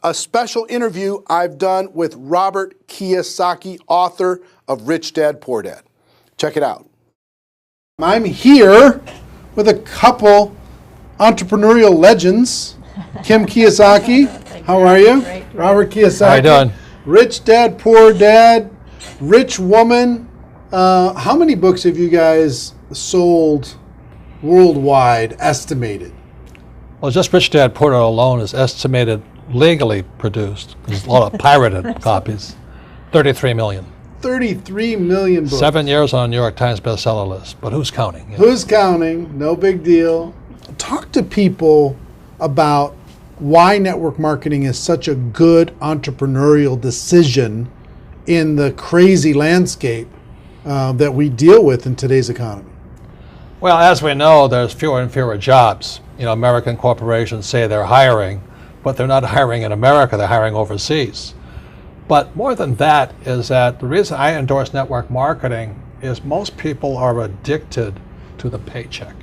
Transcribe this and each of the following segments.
a special interview I've done with Robert Kiyosaki, author of Rich Dad, Poor Dad. Check it out. I'm here with a couple entrepreneurial legends. Kim Kiyosaki, how are you? Great. Robert Kiyosaki. How you doing? Rich Dad, Poor Dad, Rich Woman. How many books have you guys sold worldwide, estimated? Well, just Rich Dad, Poor Dad alone is estimated legally produced. There's a lot of pirated copies. 33 million. 33 million books. 7 years on a New York Times bestseller list, but who's counting? You know? Who's counting? No big deal. Talk to people about why network marketing is such a good entrepreneurial decision in the crazy landscape that we deal with in today's economy. Well, as we know, there's fewer and fewer jobs. You know, American corporations say they're hiring, but they're not hiring in America, they're hiring overseas. But more than that is that the reason I endorse network marketing is most people are addicted to the paycheck.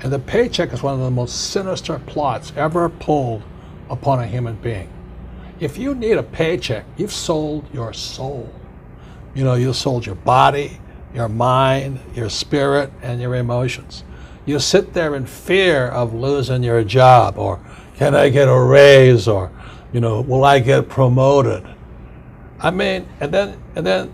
And the paycheck is one of the most sinister plots ever pulled upon a human being. If you need a paycheck, you've sold your soul. You know, you sold your body, your mind, your spirit, and your emotions. You sit there in fear of losing your job, or can I get a raise, or, you know, will I get promoted? I mean, and then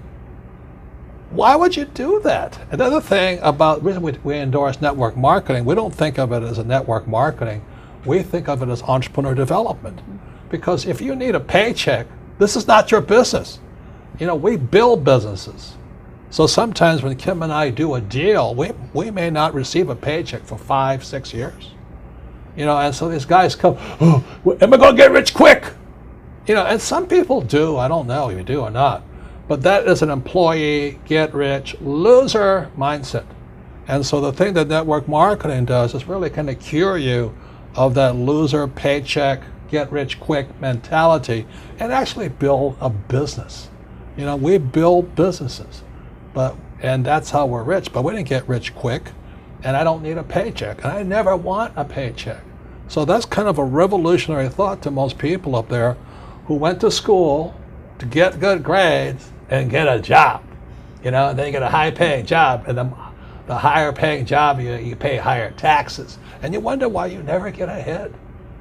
why would you do that? Another thing about the reason we endorse network marketing, we don't think of it as a network marketing, we think of it as entrepreneur development. Because if you need a paycheck, this is not your business. You know, we build businesses. So sometimes when Kim and I do a deal, we may not receive a paycheck for 5-6 years. You know, and so these guys come, oh, am I going to get rich quick? You know, and some people do, I don't know if you do or not. But that is an employee, get rich, loser mindset. And so the thing that network marketing does is really kind of cure you of that loser paycheck, get rich quick mentality and actually build a business. You know, we build businesses. And that's how we're rich, but we didn't get rich quick, and I don't need a paycheck, and I never want a paycheck. So that's kind of a revolutionary thought to most people up there who went to school to get good grades and get a job, you know, and then you get a high-paying job, and the higher-paying job, you pay higher taxes, and you wonder why you never get ahead.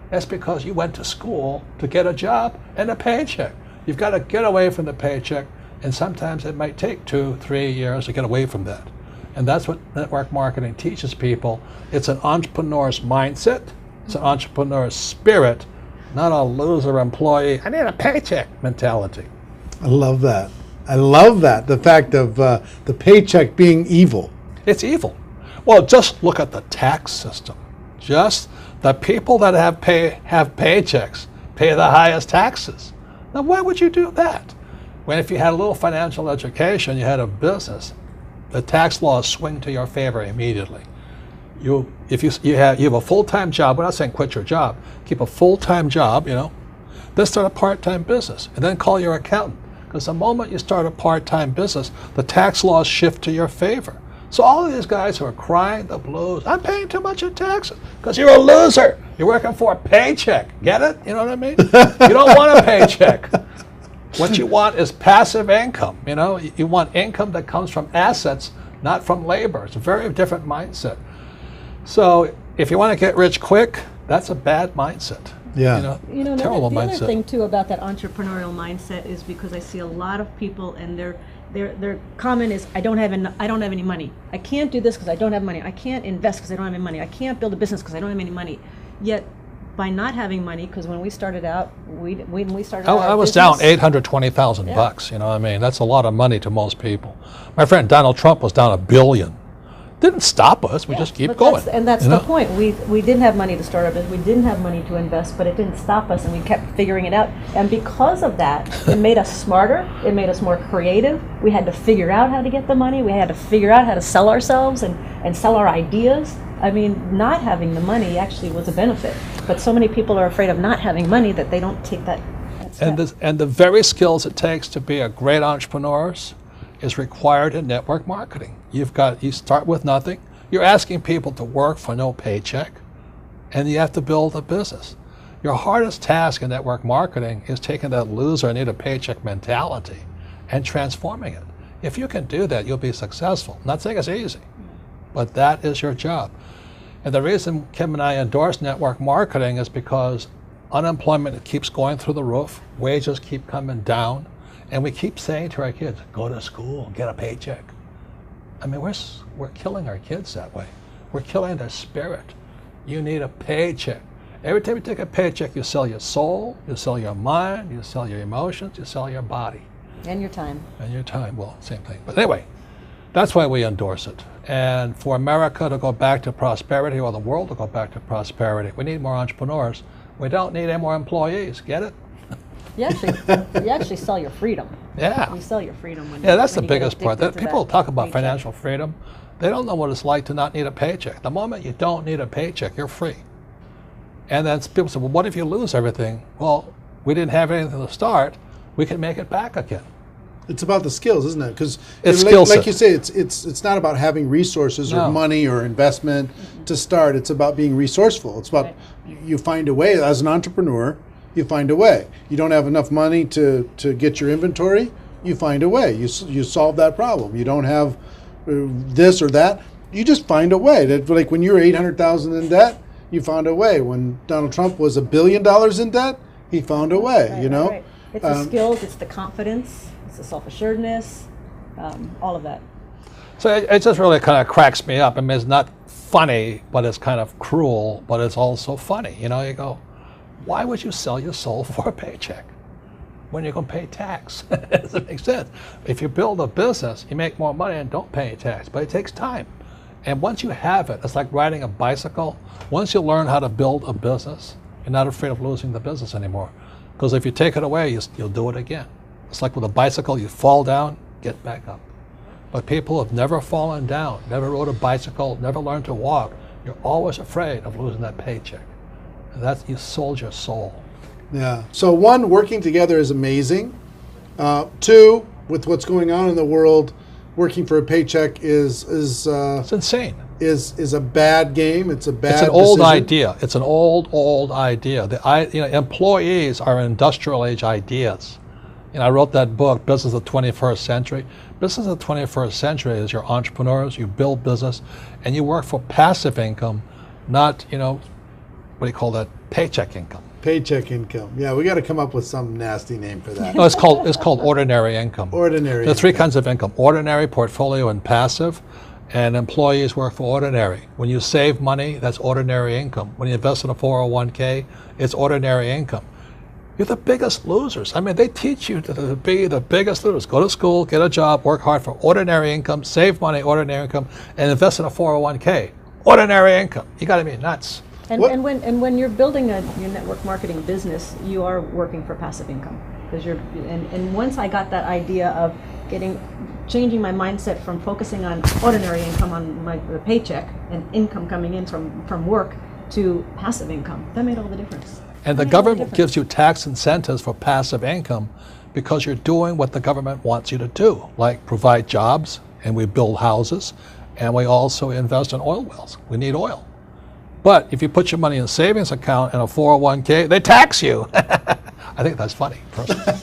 That's because you went to school to get a job and a paycheck. You've got to get away from the paycheck. And sometimes it might take 2-3 years to get away from that. And that's what network marketing teaches people. It's an entrepreneur's mindset. It's an entrepreneur's spirit, not a loser employee, I need a paycheck mentality. I love that. I love that. The fact of the paycheck being evil. It's evil. Well, just look at the tax system. Just the people that have paychecks pay the highest taxes. Now, why would you do that? When if you had a little financial education, you had a business, the tax laws swing to your favor immediately. If you have a full-time job, we're not saying quit your job, keep a full-time job, you know, then start a part-time business and then call your accountant. Because the moment you start a part-time business, the tax laws shift to your favor. So all of these guys who are crying the blues, I'm paying too much in taxes, because you're a loser. You're working for a paycheck. Get it? You know what I mean? You don't want a paycheck. What you want is passive income. You know, you want income that comes from assets, not from labor. It's a very different mindset. So if you want to get rich quick, that's a bad mindset. Yeah. You know, terrible the mindset. other thing too about that entrepreneurial mindset is because I see a lot of people and their comment is, I don't have any money. I can't do this because I don't have money. I can't invest because I don't have any money. I can't build a business because I don't have any money. Yet by not having money, because when we started out, I was down $820,000 you know what I mean? That's a lot of money to most people. My friend Donald Trump was down $1 billion. Didn't stop us, we just keep going. That's the point. We didn't have money to start our business, we didn't have money to invest, but it didn't stop us, and we kept figuring it out. And because of that, it made us smarter, it made us more creative. We had to figure out how to get the money, we had to figure out how to sell ourselves and sell our ideas. I mean, not having the money actually was a benefit, but so many people are afraid of not having money that they don't take that step. And the very skills it takes to be a great entrepreneur is required in network marketing. You start with nothing. You're asking people to work for no paycheck, and you have to build a business. Your hardest task in network marketing is taking that loser need a paycheck mentality and transforming it. If you can do that, you'll be successful. I'm not saying it's easy, but that is your job. And the reason Kim and I endorse network marketing is because unemployment keeps going through the roof, wages keep coming down, and we keep saying to our kids, go to school, get a paycheck. I mean, we're killing our kids that way. We're killing their spirit. You need a paycheck. Every time you take a paycheck, you sell your soul, you sell your mind, you sell your emotions, you sell your body. And your time. And your time, well, same thing. But anyway, that's why we endorse it. And for America to go back to prosperity, or the world to go back to prosperity, we need more entrepreneurs. We don't need any more employees. Get it? You actually sell your freedom. Yeah. You sell your freedom when Yeah, that's the when you get biggest part. addicted to People that talk about paycheck. financial freedom. They don't know what it's like to not need a paycheck. The moment you don't need a paycheck, you're free. And then people say, well, what if you lose everything? Well, we didn't have anything to start. We can make it back again. It's about the skills, isn't it? Because It's like, skill like set. you say, it's not about having resources or No. money or investment to start. It's about being resourceful. It's about you find a way as an entrepreneur. You find a way. You don't have enough money to get your inventory. You find a way. You solve that problem. You don't have this or that. You just find a way. That, like when you were $800,000 in debt, you found a way. When Donald Trump was $1 billion in debt, he found a way. Right, you know. right. It's the skills, it's the confidence, it's the self-assuredness, all of that. So it just really kind of cracks me up. I mean, it's not funny, but it's kind of cruel, but it's also funny. You know, you go, why would you sell your soul for a paycheck when you're going to pay tax? It doesn't make sense. If you build a business, you make more money and don't pay tax, but it takes time. And once you have it, it's like riding a bicycle. Once you learn how to build a business, you're not afraid of losing the business anymore. Because if you take it away, you'll do it again. It's like with a bicycle, you fall down, get back up. But people have never fallen down, never rode a bicycle, never learned to walk. You're always afraid of losing that paycheck. And that's, you sold your soul. Yeah. So one, working together is amazing. Two, with what's going on in the world, working for a paycheck is It's insane. is a bad game. It's a bad. It's an old decision. idea. It's an old idea. Employees are industrial age ideas. I wrote that book, Business of the 21st Century. Business of the 21st Century is your entrepreneurs, you build business, and you work for passive income, not, what do you call that, paycheck income. Paycheck income. Yeah, we got to come up with some nasty name for that. No, it's called ordinary income. Ordinary. There are three kinds of income: ordinary, portfolio, and passive. And employees work for ordinary. When you save money, that's ordinary income. When you invest in a 401k, it's ordinary income. You're the biggest losers. I mean, they teach you to be the biggest losers. Go to school, get a job, work hard for ordinary income, save money, ordinary income, and invest in a 401k. Ordinary income. You got to be nuts. And, What- and when you're building your network marketing business, you are working for passive income. Because and once I got that idea of changing my mindset from focusing on ordinary income on the paycheck and income coming in from work to passive income, that made all the difference. And the government gives you tax incentives for passive income because you're doing what the government wants you to do, like provide jobs, and we build houses, and we also invest in oil wells. We need oil. But if you put your money in a savings account and a 401k, they tax you. I think that's funny, personally.